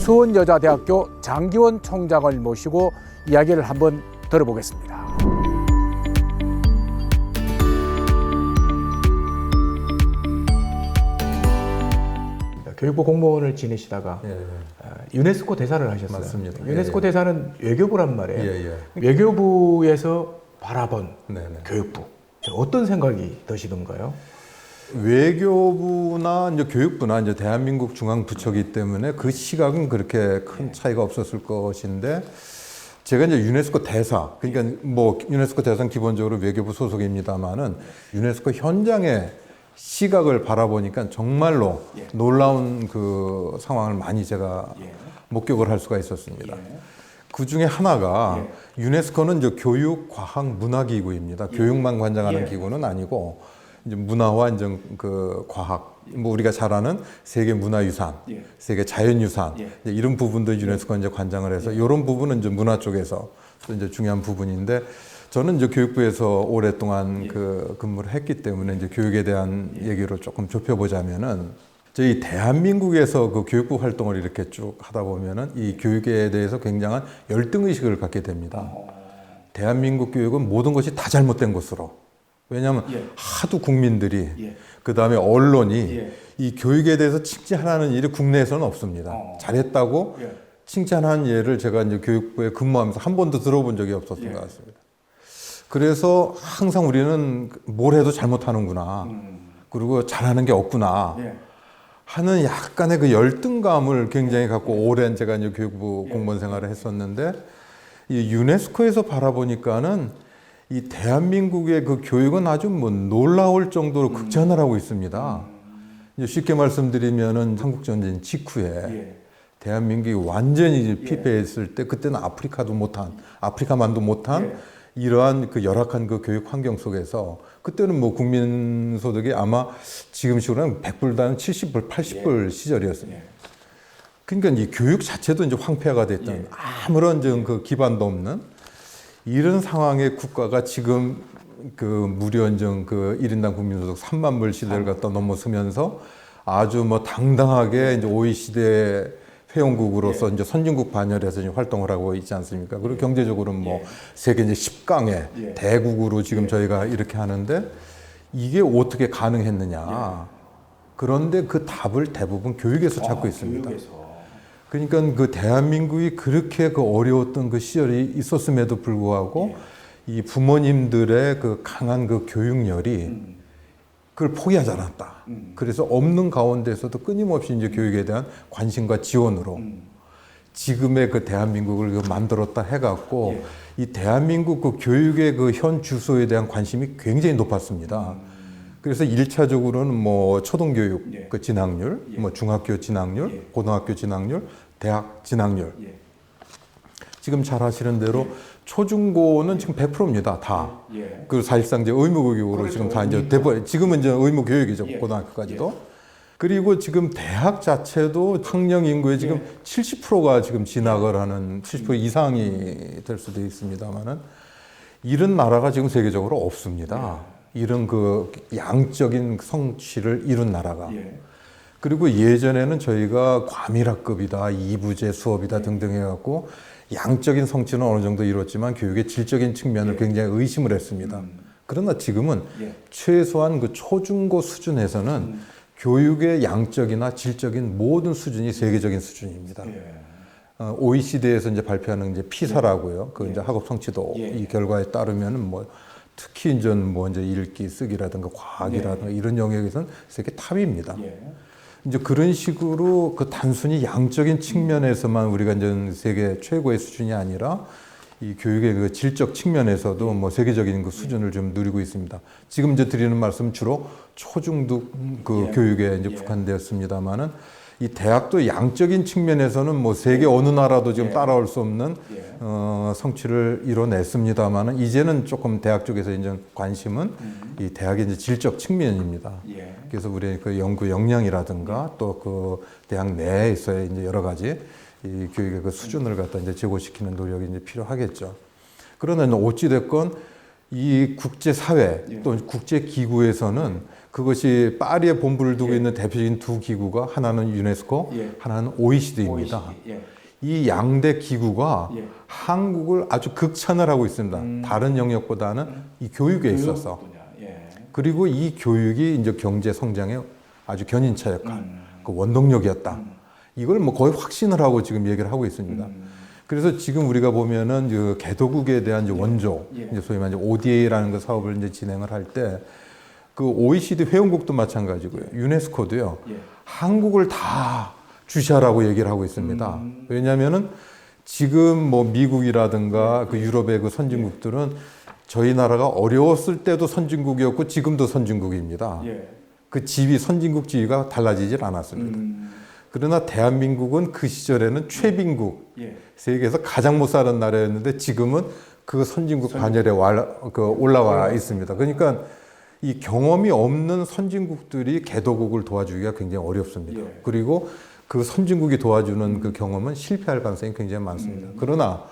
수원여자대학교 장기원 총장을 모시고 이야기를 한번 들어보겠습니다. 교육부 공무원을 지내시다가 유네스코 대사를 하셨어요. 맞습니다. 유네스코 대사는 외교부란 말이에요. 외교부에서 바라본 교육부, 어떤 생각이 드시던가요? 외교부나 이제 교육부나 이제 대한민국 중앙부처이기 때문에 그 시각은 그렇게 큰 차이가 없었을 것인데, 제가 이제 유네스코 대사, 그러니까 뭐 유네스코 대사는 기본적으로 외교부 소속입니다만은 유네스코 현장의 시각을 바라보니까 정말로 놀라운 그 상황을 많이 제가 목격을 할 수가 있었습니다. 그 중에 하나가 유네스코는 이제 교육, 과학, 문화기구입니다. 교육만 관장하는 기구는 아니고 이제 문화와 이제 그 과학, 뭐 우리가 잘 아는 세계 문화유산, 세계 자연유산 이런 부분도 유네스코가 이제 관장을 해서 이런 부분은 이제 문화 쪽에서 또 이제 중요한 부분인데, 저는 이제 교육부에서 오랫동안 그 근무를 했기 때문에 이제 교육에 대한 얘기로 조금 좁혀보자면은, 저희 대한민국에서 그 교육부 활동을 이렇게 쭉 하다 보면은 이 교육에 대해서 굉장한 열등의식을 갖게 됩니다. 대한민국 교육은 모든 것이 다 잘못된 것으로. 왜냐하면 하도 국민들이 그 다음에 언론이 이 교육에 대해서 칭찬하는 일이 국내에서는 없습니다. 잘했다고 칭찬한 예를 제가 이제 교육부에 근무하면서 한 번도 들어본 적이 없었던 것 같습니다. 그래서 항상 우리는 뭘 해도 잘못하는구나. 그리고 잘하는 게 없구나. 하는 약간의 그 열등감을 굉장히 갖고 오랜 제가 이제 교육부 공무원 생활을 했었는데, 이 유네스코에서 바라보니까는 이 대한민국의 그 교육은 아주 뭐 놀라울 정도로 극찬을 하고 있습니다. 이제 쉽게 말씀드리면은 한국전쟁 직후에 대한민국이 완전히 피폐했을 때, 그때는 아프리카만도 못한 이러한 그 열악한 그 교육 환경 속에서, 그때는 뭐 국민 소득이 아마 지금식으로는 100불보다는 70불, 80불 시절이었습니다. 그러니까 이 교육 자체도 이제 황폐화가 됐던 아무런 그 기반도 없는 이런 상황의 국가가 지금 그 무려 그 1인당 국민소득 3만 불 시대를 갖다 넘어서면서 아주 뭐 당당하게 이제 OECD 회원국으로서 이제 선진국 반열에서 이제 활동을 하고 있지 않습니까? 그리고 경제적으로는 뭐 세계 이제 10강의 대국으로 지금 저희가 이렇게 하는데, 이게 어떻게 가능했느냐? 그런데 그 답을 대부분 교육에서 찾고 있습니다. 그러니까 그 대한민국이 그렇게 그 어려웠던 그 시절이 있었음에도 불구하고 이 부모님들의 그 강한 그 교육열이 그걸 포기하지 않았다. 그래서 없는 가운데서도 끊임없이 이제 교육에 대한 관심과 지원으로 지금의 그 대한민국을 만들었다 해갖고 이 대한민국 그 교육의 그 현 주소에 대한 관심이 굉장히 높았습니다. 그래서 1차적으로는 뭐 초등교육 그 진학률, 뭐 중학교 진학률, 고등학교 진학률, 대학 진학률. 지금 잘 아시는 대로 초중고는 지금 100%입니다. 다. 그 사실상 이제 의무교육으로 지금 다 이제 지금은 이제 의무교육이죠. 고등학교까지도. 그리고 지금 대학 자체도 학령 인구의 지금 70%가 지금 진학을 하는 70% 이상이 될 수도 있습니다만은, 이런 나라가 지금 세계적으로 없습니다. 이런 그 양적인 성취를 이룬 나라가. 그리고 예전에는 저희가 과밀학급이다, 이부제 수업이다 등등 해갖고 양적인 성취는 어느 정도 이뤘지만 교육의 질적인 측면을 굉장히 의심을 했습니다. 그러나 지금은 최소한 그 초중고 수준에서는 교육의 양적이나 질적인 모든 수준이 세계적인 수준입니다. OECD에서 이제 발표하는 이제 피사라고요. 그 이제 학업 성취도 이 결과에 따르면은 뭐 특히 이제 뭐 이제 읽기, 쓰기라든가 과학이라든가 이런 영역에서는 세계 탑입니다. 이제 그런 식으로 그 단순히 양적인 측면에서만 우리가 이제 세계 최고의 수준이 아니라 이 교육의 그 질적 측면에서도 뭐 세계적인 그 수준을 좀 누리고 있습니다. 지금 이제 드리는 말씀은 주로 초중등 그 교육에 이제 국한되었습니다만은, 이 대학도 양적인 측면에서는 뭐 세계 어느 나라도 지금 따라올 수 없는 성취를 이뤄냈습니다만은, 이제는 조금 대학 쪽에서 이제 관심은 이 대학의 이제 질적 측면입니다. 그래서 우리의 그 연구 역량이라든가 또 그 대학 내에서의 이제 여러 가지 이 교육의 그 수준을 갖다 이제 제고시키는 노력이 이제 필요하겠죠. 그러나 어찌됐건 이 국제사회 또 국제기구에서는 그것이 파리에 본부를 두고 예. 있는 대표적인 두 기구가 하나는 유네스코, 예. 하나는 OECD입니다. OECD. 예. 이 양대 기구가 예. 한국을 아주 극찬을 하고 있습니다. 다른 영역보다는 이 교육에 있어서. 교육 분야. 예. 그리고 이 교육이 이제 경제 성장의 아주 견인차 역할, 그 원동력이었다. 이걸 뭐 거의 확신을 하고 지금 얘기를 하고 있습니다. 그래서 지금 우리가 보면은 그 개도국에 대한 이제 원조, 예. 이제 소위 말해 ODA라는 그 사업을 이제 진행을 할 때 그 OECD 회원국도 마찬가지고요. 유네스코도요. 예. 한국을 다 주시하라고 얘기를 하고 있습니다. 왜냐하면은 지금 뭐 미국이라든가 그 유럽의 그 선진국들은 저희 나라가 어려웠을 때도 선진국이었고 지금도 선진국입니다. 예. 그 지위, 선진국 지위가 달라지질 않았습니다. 그러나 대한민국은 그 시절에는 최빈국, 예. 세계에서 가장 못 사는 나라였는데 지금은 그 선진국 반열에 올라와 있습니다. 그러니까 이 경험이 없는 선진국들이 개도국을 도와주기가 굉장히 어렵습니다. 예. 그리고 그 선진국이 도와주는 그 경험은 실패할 가능성이 굉장히 많습니다. 그러나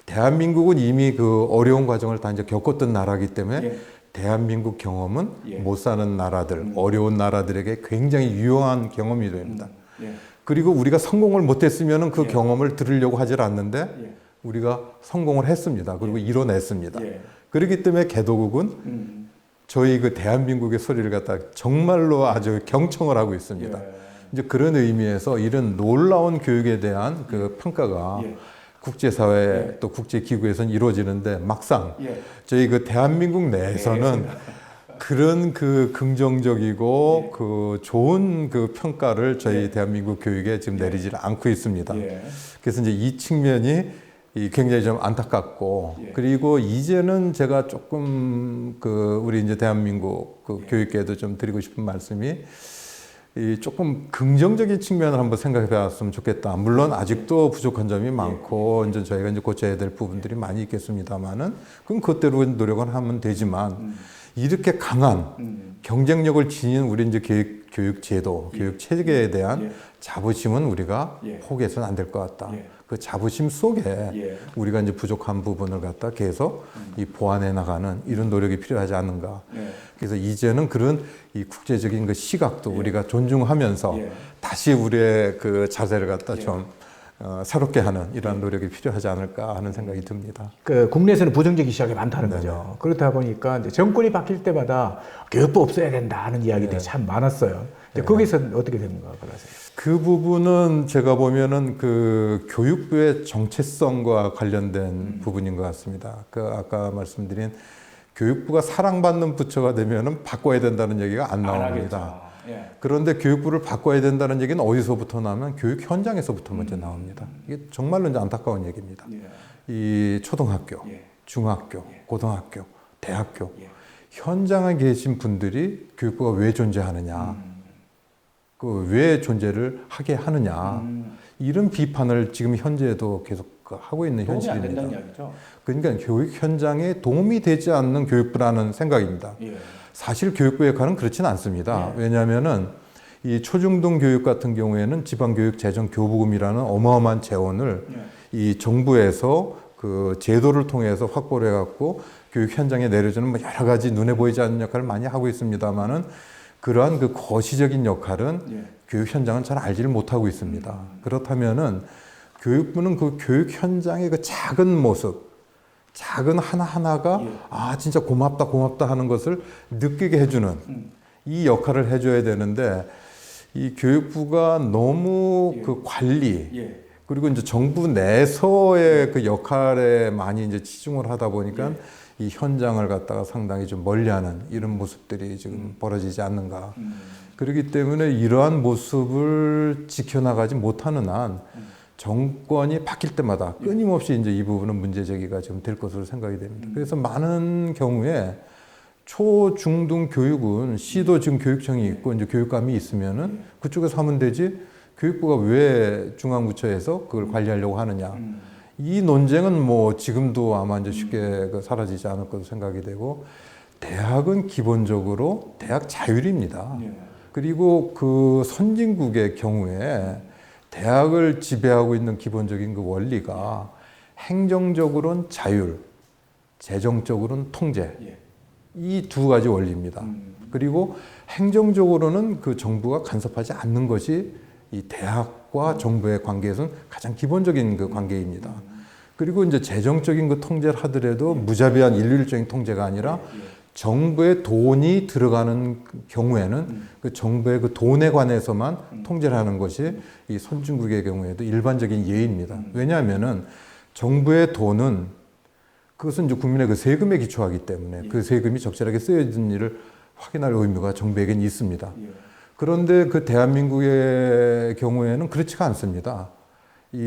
대한민국은 이미 그 어려운 과정을 다 이제 겪었던 나라이기 때문에 예. 대한민국 경험은 예. 못 사는 나라들, 어려운 나라들에게 굉장히 유용한 경험이 됩니다. 예. 그리고 우리가 성공을 못했으면 그 예. 경험을 들으려고 하질 않는데 예. 우리가 성공을 했습니다. 그리고 이뤄냈습니다. 예. 그렇기 때문에 개도국은 저희 그 대한민국의 소리를 갖다 정말로 아주 경청을 하고 있습니다. 예. 이제 그런 의미에서 이런 놀라운 교육에 대한 그 평가가 예. 국제사회 또 국제기구에서는 이루어지는데 막상 예. 저희 그 대한민국 내에서는 그런 그 긍정적이고 그 좋은 그 평가를 저희 대한민국 교육에 지금 내리질 않고 있습니다. 예. 그래서 이제 이 측면이 굉장히 좀 안타깝고 예. 그리고 이제는 제가 조금 그 우리 이제 대한민국 그 교육계에도 좀 드리고 싶은 말씀이 이 조금 긍정적인 측면을 한번 생각해 봤으면 좋겠다. 물론 아직도 부족한 점이 많고 이제 저희가 이제 고쳐야 될 부분들이 많이 있겠습니다만은 그럼 그때로 노력은 하면 되지만 이렇게 강한 경쟁력을 지닌 우리 이제 교육 제도, 교육 체계에 대한 자부심은 우리가 포기해서는 안 될 것 같다. 그 자부심 속에 우리가 이제 부족한 부분을 갖다 계속 이 보완해 나가는 이런 노력이 필요하지 않는가. 그래서 이제는 그런 이 국제적인 그 시각도 우리가 존중하면서 다시 우리의 그 자세를 갖다 좀 새롭게 하는 이러한 노력이 필요하지 않을까 하는 생각이 듭니다. 그 국내에서는 부정적인 시각이 많다는 거죠. 그렇다 보니까 이제 정권이 바뀔 때마다 교육부 없어야 된다 하는 이야기들이 참 많았어요. 거기서는 어떻게 됩니까? 그러세요? 그 부분은 제가 보면은 그 교육부의 정체성과 관련된 부분인 것 같습니다. 그 아까 말씀드린 교육부가 사랑받는 부처가 되면은 바꿔야 된다는 얘기가 안 나옵니다. 그런데 교육부를 바꿔야 된다는 얘기는 어디서부터 나오면 교육 현장에서부터 먼저 나옵니다. 이게 정말로 이제 안타까운 얘기입니다. 이 초등학교, 중학교, 고등학교, 대학교 현장에 계신 분들이 교육부가 왜 존재하느냐, 그 왜 존재를 하게 하느냐 이런 비판을 지금 현재도 계속 하고 있는 도움이 안 현실입니다. 된다는 이야기죠. 그러니까 교육 현장에 도움이 되지 않는 교육부라는 생각입니다. 사실 교육부 역할은 그렇지는 않습니다. 왜냐하면은 이 초중등 교육 같은 경우에는 지방교육재정교부금이라는 어마어마한 재원을 이 정부에서 그 제도를 통해서 확보를 해갖고 교육 현장에 내려주는 뭐 여러 가지 눈에 보이지 않는 역할을 많이 하고 있습니다만은 그러한 그 거시적인 역할은 교육 현장은 잘 알지를 못하고 있습니다. 그렇다면은 교육부는 그 교육 현장의 그 작은 모습, 작은 하나하나가 아 진짜 고맙다 하는 것을 느끼게 해주는 이 역할을 해줘야 되는데 이 교육부가 너무 그 관리 그리고 이제 정부 내에서의 그 역할에 많이 이제 치중을 하다 보니까 이 현장을 갖다가 상당히 좀 멀리하는 이런 모습들이 지금 벌어지지 않는가. 그렇기 때문에 이러한 모습을 지켜나가지 못하는 한 정권이 바뀔 때마다 끊임없이 이제 이 부분은 문제 제기가 지금 될 것으로 생각이 됩니다. 그래서 많은 경우에 초, 중, 등 교육은 시도 지금 교육청이 있고 이제 교육감이 있으면은 그쪽에서 하면 되지 교육부가 왜 중앙부처에서 그걸 관리하려고 하느냐. 이 논쟁은 뭐 지금도 아마 이제 쉽게 사라지지 않을 것으로 생각이 되고 대학은 기본적으로 대학 자율입니다. 그리고 그 선진국의 경우에 대학을 지배하고 있는 기본적인 그 원리가 행정적으로는 자율, 재정적으로는 통제. 이 두 가지 원리입니다. 그리고 행정적으로는 그 정부가 간섭하지 않는 것이 이 대학과 정부의 관계에서는 가장 기본적인 그 관계입니다. 그리고 이제 재정적인 그 통제를 하더라도 무자비한 일률적인 통제가 아니라 정부의 돈이 들어가는 경우에는 그 정부의 그 돈에 관해서만 통제를 하는 것이 이 선진국의 경우에도 일반적인 예입니다. 왜냐하면은 정부의 돈은 그것은 이제 국민의 그 세금에 기초하기 때문에 그 세금이 적절하게 쓰여진 일을 확인할 의무가 정부에게는 있습니다. 그런데 그 대한민국의 경우에는 그렇지가 않습니다. 이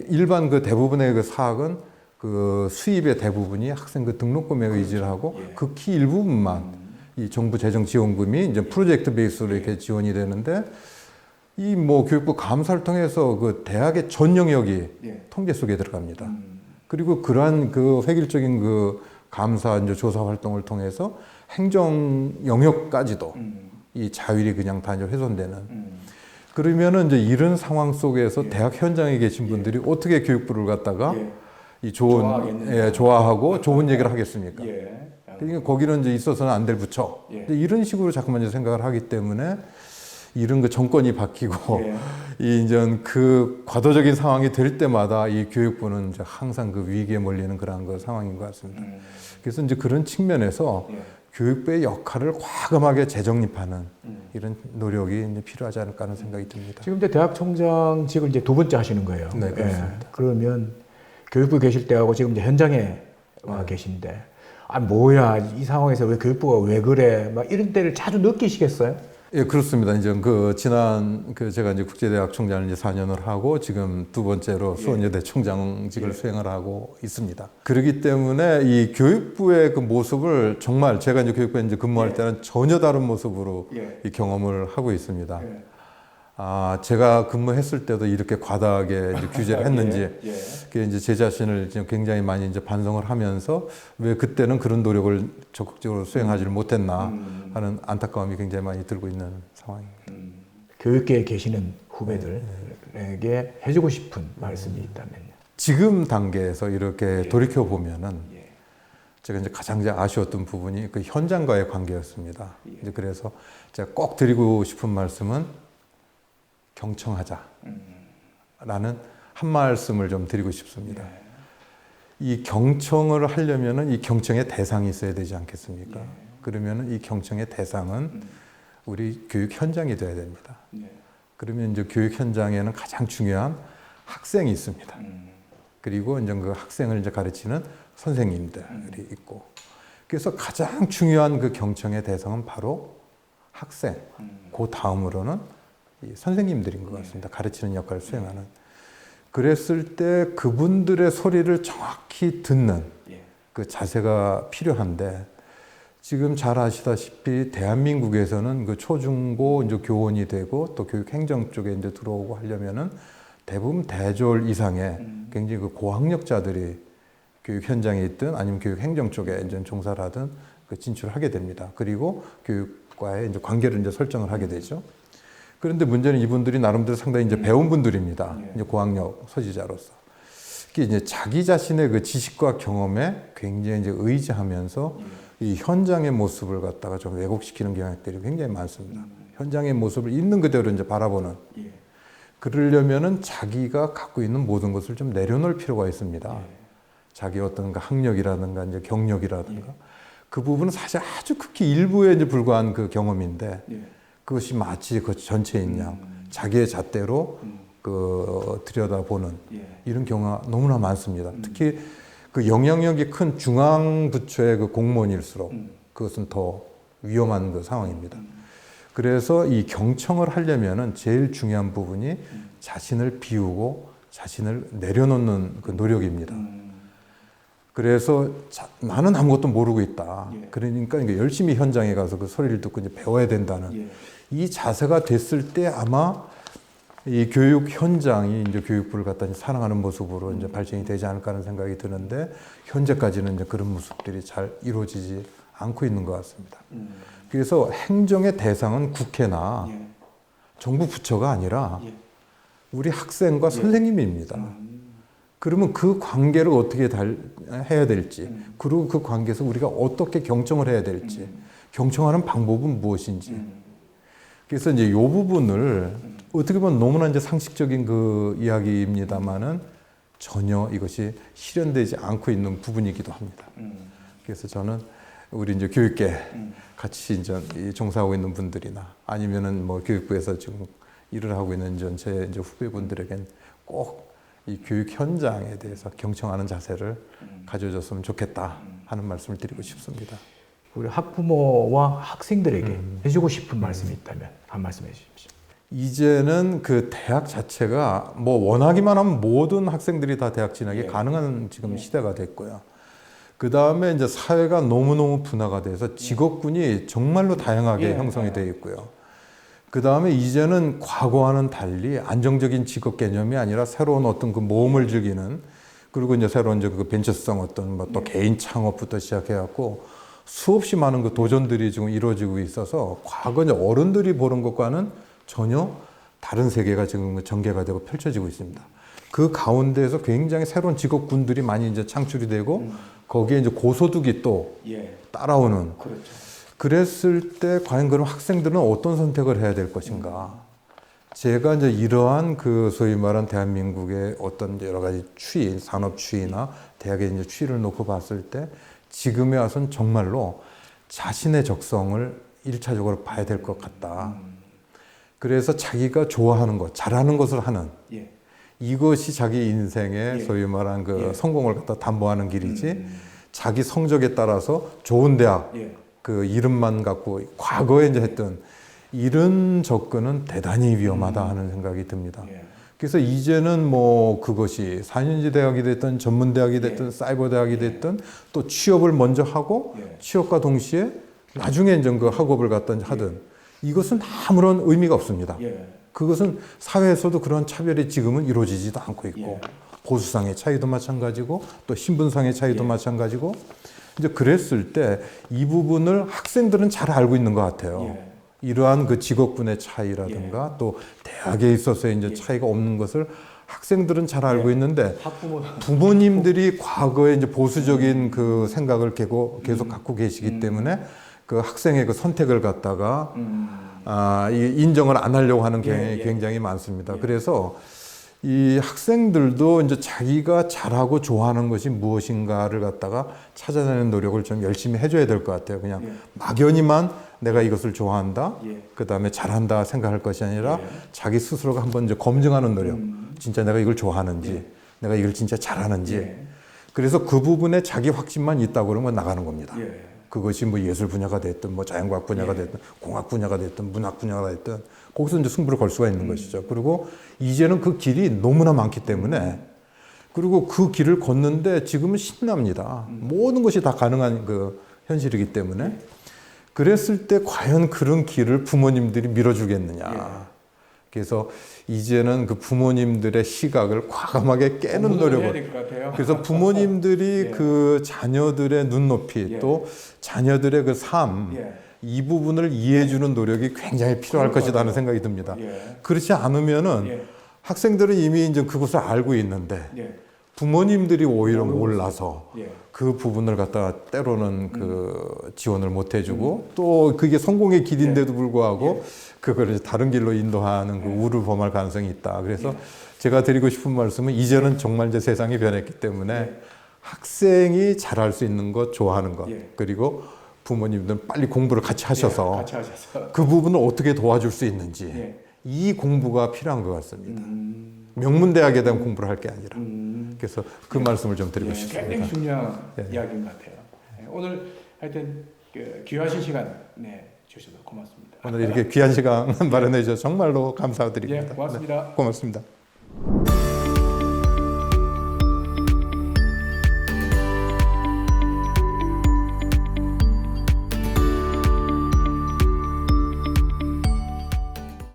일반 그 대부분의 그 사학은 그 수입의 대부분이 학생 그 등록금에 의지를 하고 극히 일부분만 이 정부 재정 지원금이 이제 프로젝트 베이스로 이렇게 지원이 되는데 이 뭐 교육부 감사를 통해서 그 대학의 전 영역이 통제 속에 들어갑니다. 그리고 그러한 그 획일적인 그 감사 이제 조사 활동을 통해서 행정 영역까지도 이 자율이 그냥 다 이제 훼손되는. 그러면은 이제 이런 상황 속에서 대학 현장에 계신 분들이 어떻게 교육부를 갖다가 이 좋은 좋아하고 좋은 얘기를 하겠습니까? 그러니까 거기는 이제 있어서는 안 될 부처. 이런 식으로 자꾸만 이제 생각을 하기 때문에 이런 그 정권이 바뀌고 이 이제 그 과도적인 상황이 될 때마다 이 교육부는 이제 항상 그 위기에 몰리는 그런 그 상황인 것 같습니다. 그래서 이제 그런 측면에서 교육부의 역할을 과감하게 재정립하는 이런 노력이 이제 필요하지 않을까 하는 생각이 듭니다. 지금 이제 대학 총장직을 이제 두 번째 하시는 거예요. 네, 그렇습니다. 그러면 교육부 계실 때하고 지금 이제 현장에 와 계신데, 아 뭐야 이 상황에서 왜 교육부가 왜 그래? 막 이런 때를 자주 느끼시겠어요? 예, 그렇습니다. 이제 그 지난 그 제가 이제 국제대학 총장을 이제 4년을 하고 지금 두 번째로 수원여대 총장직을 수행을 하고 있습니다. 그렇기 때문에 이 교육부의 그 모습을 정말 제가 이제 교육부에 이제 근무할 때는 전혀 다른 모습으로 이 경험을 하고 있습니다. 아, 제가 근무했을 때도 이렇게 과다하게 이제 규제를 했는지, 그게 이제 제 자신을 이제 굉장히 많이 이제 반성을 하면서 왜 그때는 그런 노력을 적극적으로 수행하지를 못했나 하는 안타까움이 굉장히 많이 들고 있는 상황입니다. 교육계에 계시는 후배들에게 해주고 싶은 말씀이 있다면요. 지금 단계에서 이렇게 돌이켜 보면은 제가 이제 가장 이제 아쉬웠던 부분이 그 현장과의 관계였습니다. 이제 그래서 제가 꼭 드리고 싶은 말씀은 경청하자라는 한 말씀을 좀 드리고 싶습니다. 이 경청을 하려면은 이 경청의 대상이 있어야 되지 않겠습니까? 그러면은 이 경청의 대상은 우리 교육 현장이 돼야 됩니다. 그러면 이제 교육 현장에는 가장 중요한 학생이 있습니다. 그리고 이제 그 학생을 이제 가르치는 선생님들이 있고, 그래서 가장 중요한 그 경청의 대상은 바로 학생. 그 다음으로는 이 선생님들인 것 같습니다. 가르치는 역할을 수행하는. 그랬을 때 그분들의 소리를 정확히 듣는 그 자세가 필요한데, 지금 잘 아시다시피 대한민국에서는 그 초중고 이제 교원이 되고 또 교육 행정 쪽에 이제 들어오고 하려면은 대부분 대졸 이상의 굉장히 그 고학력자들이 교육 현장에 있든 아니면 교육 행정 쪽에 이제 종사를 하든 그 진출을 하게 됩니다. 그리고 교육과의 이제 관계를 이제 설정을 하게 되죠. 그런데 문제는 이분들이 나름대로 상당히 이제 배운 분들입니다. 이제 고학력 소지자로서. 특히 이제 자기 자신의 그 지식과 경험에 굉장히 이제 의지하면서 이 현장의 모습을 갖다가 좀 왜곡시키는 경향들이 굉장히 많습니다. 현장의 모습을 있는 그대로 이제 바라보는. 그러려면은 자기가 갖고 있는 모든 것을 좀 내려놓을 필요가 있습니다. 자기 어떤 학력이라든가 이제 경력이라든가 그 부분은 사실 아주 극히 일부에 이제 불과한 그 경험인데 그것이 마치 그 전체인 양 자기의 잣대로 그 들여다보는 이런 경우가 너무나 많습니다. 특히 그 영향력이 큰 중앙부처의 그 공무원일수록 그것은 더 위험한 그 상황입니다. 그래서 이 경청을 하려면은 제일 중요한 부분이 자신을 비우고 자신을 내려놓는 그 노력입니다. 그래서 나는 아무것도 모르고 있다. 그러니까 열심히 현장에 가서 그 소리를 듣고 이제 배워야 된다는 이 자세가 됐을 때 아마 이 교육 현장이 이제 교육부를 갖다 이제 사랑하는 모습으로 이제 발전이 되지 않을까 하는 생각이 드는데 현재까지는 이제 그런 모습들이 잘 이루어지지 않고 있는 것 같습니다. 그래서 행정의 대상은 국회나 정부 부처가 아니라 우리 학생과 선생님입니다. 그러면 그 관계를 어떻게 해야 될지, 그리고 그 관계에서 우리가 어떻게 경청을 해야 될지, 경청하는 방법은 무엇인지. 그래서 이제 이 부분을 어떻게 보면 너무나 이제 상식적인 그 이야기입니다만은 전혀 이것이 실현되지 않고 있는 부분이기도 합니다. 그래서 저는 우리 이제 교육계 같이 이제 종사하고 있는 분들이나 아니면은 뭐 교육부에서 지금 일을 하고 있는 제 이제 후배분들에겐 꼭 이 교육 현장에 대해서 경청하는 자세를 가져줬으면 좋겠다 하는 말씀을 드리고 싶습니다. 우리 학부모와 학생들에게 해주고 싶은 말씀이 있다면 한 말씀 해주십시오. 이제는 그 대학 자체가 뭐 원하기만 하면 모든 학생들이 다 대학 진학이 가능한 지금 시대가 됐고요. 그 다음에 이제 사회가 너무너무 분화가 돼서 직업군이 정말로 다양하게 형성이 되어 있고요. 그 다음에 이제는 과거와는 달리 안정적인 직업 개념이 아니라 새로운 어떤 그 모험을 즐기는, 그리고 이제 새로운 이제 그 벤처성 어떤 뭐 또 개인 창업부터 시작해갖고 수없이 많은 그 도전들이 지금 이루어지고 있어서 과거 이제 어른들이 보는 것과는 전혀 다른 세계가 지금 전개가 되고 펼쳐지고 있습니다. 그 가운데에서 굉장히 새로운 직업군들이 많이 이제 창출이 되고 거기에 이제 고소득이 또 따라오는. 그렇죠. 그랬을 때 과연 그럼 학생들은 어떤 선택을 해야 될 것인가? 제가 이제 이러한 그 소위 말한 대한민국의 어떤 여러 가지 추이, 산업 추이나 대학의 이제 추이를 놓고 봤을 때 지금에 와서는 정말로 자신의 적성을 1차적으로 봐야 될 것 같다. 그래서 자기가 좋아하는 것, 잘하는 것을 하는 이것이 자기 인생의 소위 말한 그 성공을 갖다 담보하는 길이지 자기 성적에 따라서 좋은 대학 그 이름만 갖고 과거에 이제 했던 이런 접근은 대단히 위험하다 하는 생각이 듭니다. 그래서 이제는 뭐 그것이 4년제 대학이 됐든 전문대학이 됐든 사이버 대학이 됐든 또 취업을 먼저 하고 취업과 동시에 나중에 이제 그 학업을 갖다 하든 이것은 아무런 의미가 없습니다. 그것은 사회에서도 그런 차별이 지금은 이루어지지도 않고 있고 보수상의 차이도 마찬가지고 또 신분상의 차이도 마찬가지고 이제 그랬을 때 이 부분을 학생들은 잘 알고 있는 것 같아요. 이러한 그 직업군의 차이라든가 또 대학에 있어서의 이제 차이가 없는 것을 학생들은 잘 알고 있는데 부모님들이 과거에 이제 보수적인 그 생각을 계속 갖고 계시기 때문에 그 학생의 그 선택을 갖다가 인정을 안 하려고 하는 경향이 굉장히 많습니다. 그래서 이 학생들도 이제 자기가 잘하고 좋아하는 것이 무엇인가를 갖다가 찾아내는 노력을 좀 열심히 해줘야 될 것 같아요. 그냥 막연히만 내가 이것을 좋아한다, 그 다음에 잘한다 생각할 것이 아니라 자기 스스로가 한번 이제 검증하는 노력. 진짜 내가 이걸 좋아하는지, 내가 이걸 진짜 잘하는지. 그래서 그 부분에 자기 확신만 있다고 그러면 나가는 겁니다. 그것이 뭐 예술 분야가 됐든, 뭐 자연과학 분야가 됐든, 공학 분야가 됐든, 문학 분야가 됐든, 거기서 이제 승부를 걸 수가 있는 것이죠. 그리고 이제는 그 길이 너무나 많기 때문에, 그리고 그 길을 걷는데 지금은 신납니다. 모든 것이 다 가능한 그 현실이기 때문에. 그랬을 때 과연 그런 길을 부모님들이 밀어주겠느냐. 그래서 이제는 그 부모님들의 시각을 과감하게 깨는 노력을. 그래서 부모님들이 그 자녀들의 눈높이 또 자녀들의 그 삶, 이 부분을 이해해주는 노력이 굉장히 필요할 것이다 하는 생각이 듭니다. 그렇지 않으면은 학생들은 이미 이제 그것을 알고 있는데 부모님들이 오히려 몰라서 그 부분을 갖다가 때로는 그 지원을 못 해주고 또 그게 성공의 길인데도 불구하고 그걸 이제 다른 길로 인도하는 그 우를 범할 가능성이 있다. 그래서 제가 드리고 싶은 말씀은 이제는 정말 이제 세상이 변했기 때문에 학생이 잘할 수 있는 것, 좋아하는 것, 그리고 부모님들은 빨리 공부를 같이 하셔서 그 부분을 어떻게 도와줄 수 있는지 이 공부가 필요한 것 같습니다. 명문대학에 대한 공부를 할 게 아니라. 그래서 그 말씀을 좀 드리고 싶습니다. 굉장히 중요한 이야기인 것 같아요. 오늘 하여튼 그 귀하신 시간 주셔서 고맙습니다. 오늘 이렇게 귀한 시간 마련해 주셔서 정말로 감사드립니다. 고맙습니다. 고맙습니다.